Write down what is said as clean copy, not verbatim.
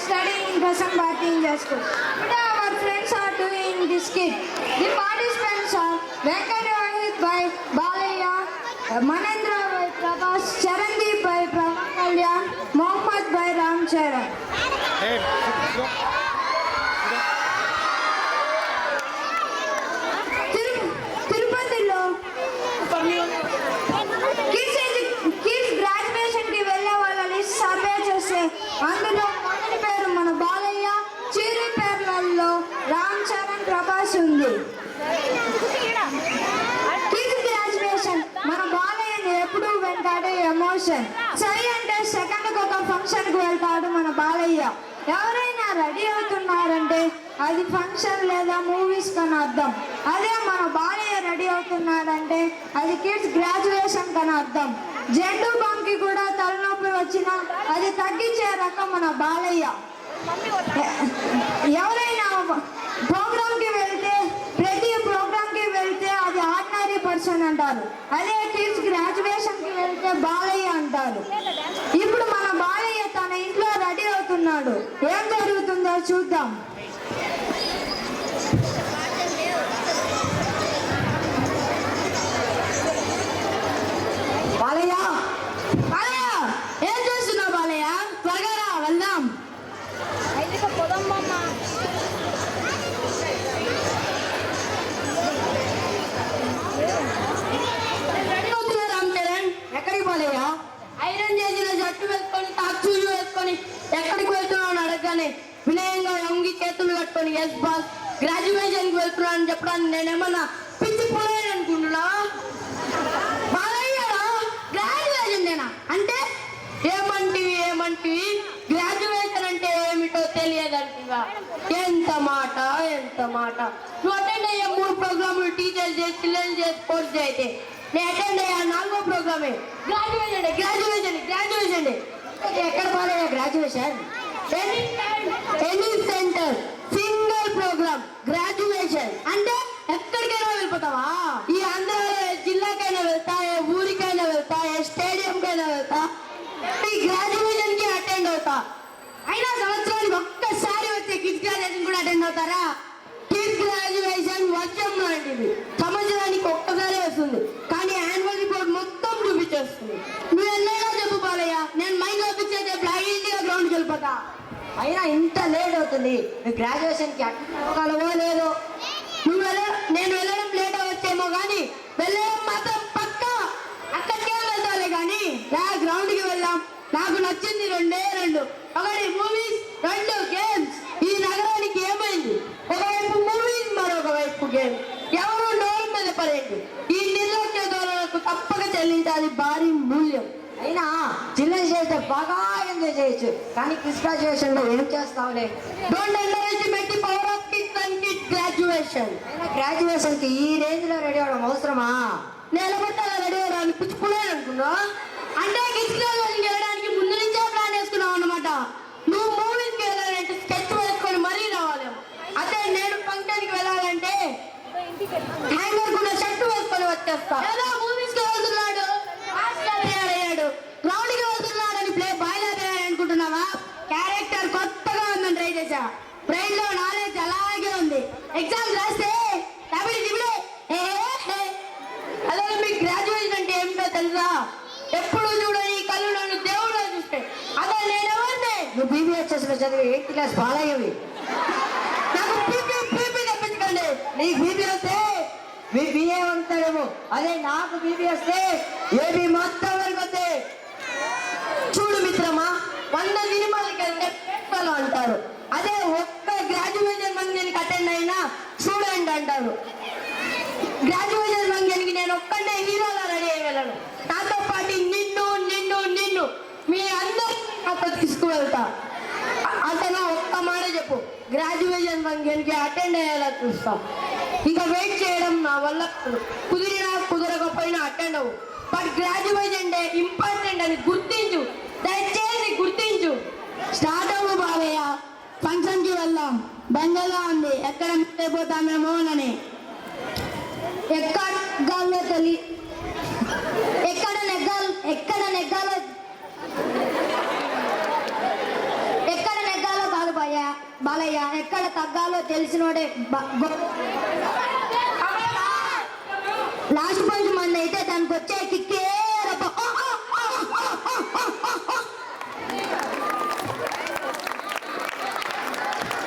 studying in Prasanna Bharati India School. Today our friends are doing this skit. The participants are Venkata Rohit by Balaya, Manendra by Prabhas, Charandeep by Prabha Kalyan, Mohammad by Ram Charan. తిరుపతిలో kids graduation కి వెళ్ళే వాళ్ళని survey చేస్తే అందులో మొదటి పేరు మన బాలయ్య, చివరి పేర్లలో రామ్ చరణ్, ప్రభాస్ ఉంది. కిడ్స్ గ్రాడ్యుయేషన్ మన బాలయ్యని ఎప్పుడు వెంటాడే ఎమోషన్. సై అంటే సెకండ్కి ఒక ఫంక్షన్ కి వెళ్తాడు మన బాలయ్య. ఎవరైనా రెడీ అవుతున్నారంటే అది ఫంక్షన్ లేదా మూవీస్ కని అర్థం. అదే మన బాలయ్య రెడీ అవుతున్నాడంటే అది కిడ్స్ గ్రాడ్యుయేషన్ కని అర్థం. జెండు బాంకి కూడా తలనొప్పి వచ్చినా అది తగ్గించే రకం మన బాలయ్య. ఎవరైనా ప్రోగ్రామ్కి వెళ్తే ప్రతి ప్రోగ్రామ్కి వెళ్తే అది ఆర్డినరీ పర్సన్ అంటారు. అదే కిడ్స్ గ్రాడ్యుయేషన్కి వెళ్తే బాలయ్య అంటారు. ఇప్పుడు మన బాలయ్య తన ఇంట్లో రెడీ అవుతున్నాడు. ఏం జరుగుతుందో చూద్దాం. బాలయ్య, బాలయ్య, ఏం చేస్తున్నావు బాలయ్య? త్వరగా రా, వెళ్దాం. రామ్ చరణ్, ఎక్కడికి బాలయ్య? ఐరన్ చేసిన జట్టు వేసుకొని తాక్షులు వేసుకొని ఎక్కడికి వెళ్తున్నావు అడగగానే వినయంగా వంగి చేతులు కట్టుకొని ఎస్ బాస్ గ్రాడ్యుయేషన్ కి వెళ్తున్నా అని చెప్పడానికి నేనేమన్నా పిచ్చిపోయాను అనుకుంటున్నా? బాలయ్యరా గ్రాడ్యుయేషన్ నేనా అంటే ఏమంటివి గ్రాడ్యుయేషన్ అంటే ఏమిటో తెలియదంటివా? ఎంత మాట. నువ్వు అటెండ్ అయ్యే 3 ప్రోగ్రాములు టీచర్స్ చేసి పిల్లలు చేసి కోర్స్ అయితే నేను అటెండ్ అయ్యా 4వ ప్రోగ్రామే గ్రాడ్యుయేషన్. ఎక్కడ Balayya graduation? Any center single program graduation అంటే ఎక్కడికైనా వెళ్ళిపోతావా? ఈ ఆంధ్రాలో జిల్లాకైనా వెళ్తా, ఏ ఊరికైనా వెళ్తా, ఏ స్టేడియంకైనా వెళ్తా, ఈ గ్రాడ్యుయేషన్ కి అటెండ్ అవుతా. అయినా సంవత్సరానికి ఒక్కసారి వచ్చే కిడ్స్ గ్రాడ్యుయేషన్ కూడా అటెండ్ అవుతారా? కిడ్స్ గ్రాడ్యుయేషన్ వర్షం లాంటిది. సంవత్సరానికి ఒక్కసారి వస్తుంది, కానీ యాన్యువల్ రిపోర్ట్ మొత్తం చూపించేస్తుంది. నువ్వు ఎన్నైనా చెప్పు బాలయ్య, నేను మైండ్ ఆఫీస్ బ్లైండ్ గా గ్రౌండ్కి వెళ్ళిపోతా. అయినా ఇంత లేట్ అవుతుంది. గ్రాడ్యుయేషన్ కి అవ్వగలవో లేదో. నేను వెళ్ళడం లేట్ అవ్వచ్చేమో కానీ వెళ్ళడం మాత్రం పక్కా. అక్కడికే వెళ్తాలే కానీ గ్రౌండ్ కి వెళ్దాం. నాకు నచ్చింది 2 ఒకటి మూవీస్, 2 గేమ్స్. ఈ నగరానికి ఏమైంది? ఒకవైపు మూవీస్, మరొక వైపు గేమ్స్. ఎవరు నోరు మీద పడేది? ఈ నిర్లక్ష్య ధోరణులకు తప్పక చెల్లించాలి భారీ మూల్యం. అయినా చిల్డ్రన్స్ చేస్తే బాగా ఎంజాయ్ చేయొచ్చు, కానీ కిడ్స్ గ్రాడ్యుయేషన్ లో ఏం చేస్తావులే? Don't underestimate the power of kids and kids graduation. అయినా గ్రాడ్యుయేషన్ కి ఈ రేంజ్ లో రెడీ అవడం అవసరమా? నేను ఎలా రెడీ అవ్వడానికి పుచ్చుకున్నాను అనుకున్నా? అంటే కిడ్స్ గ్రాడ్యుయేషన్ వెళ్ళడానికి ముందు నుంచే ప్లాన్ వేసుకున్నావు అన్నమాట. నువ్వు మూవీస్కి వెళ్ళాలంటే స్కెచ్ వేసుకొని మరీ రావాలి. అదే నేను ఫంక్షన్ కి వెళ్ళాలంటే హ్యాంగర్ కూడా షర్ట్ వేసుకొని వచ్చేస్తా. ఏదో మూవీస్కి వెళ్తున్నాడు, గ్రౌండ్ కి వెళ్తున్నాడని ప్లే బాయిలర్ అనుకుంటున్నావా? క్యారెక్టర్ కొత్తగా ఉందని ట్రై చేశా. బ్రెయిన్ లో నాలెడ్జ్ అలాగే ఉంది. ఎగ్జామ్స్ రాస్తే అదే మీకు గ్రాడ్యుయేషన్ అంటే ఏమిటో తెలుసా? ఎప్పుడు చూడని కళ్ళులోని దేవుడు చూస్తే అదే నేనెవరిని? నువ్వు బీబీహెచ్ఎస్ లో చదివి 8th క్లాస్ బాలయ్యవి. నాకు బీపీ తెప్పించకండి. నీకు బీపీ వస్తే మీ బిఏ ఉంటాడేమో, అదే నాకు బీపీ వస్తే ఏబీ మొత్తం వరకు. చూడు మిత్రమా, 100 సినిమాలకి వెళ్తే ఫెస్టివల్ అంటారు. అదే ఒక్క గ్రాడ్యుయేషన్ ఫంక్షన్కి అటెండ్ అయినా స్టూడెంట్ అంటారు. గ్రాడ్యుయేషన్ ఫంక్షన్కి నేను ఒక్కడే హీరోలా రెడీ అయ్యి వెళ్ళను. నాతో పాటు నిన్ను మీ అందరూ నాతో తీసుకువెళ్తా. అతను ఒక్క మాట చెప్పు, గ్రాడ్యుయేషన్ ఫంక్షన్కి అటెండ్ అయ్యేలా చూస్తాం. ఇక వెయిట్ చేయడం నా వల్ల కుదిరినా కుదరకపోయినా అటెండ్ అవ్వు. బట్ గ్రాడ్యుయేషన్ డే ఇంపార్టెంట్ అని గుర్తించు, దయచేసి గుర్తించు. స్టార్ట్ అవ్వు బాలయ్య, ఫంక్షన్ కి వెళ్దాం. బెంగగా ఉంది, ఎక్కడ మిస్ అయిపోతామేమో అని. ఎక్కగాలో ఎక్కడ నెగ్గాలో ఆగయ్యా, ఎక్కడ తగ్గాలో తెలిసినోడే లాస్ట్ పంచ్ మంది అయితే దానికి వచ్చే కిక్కే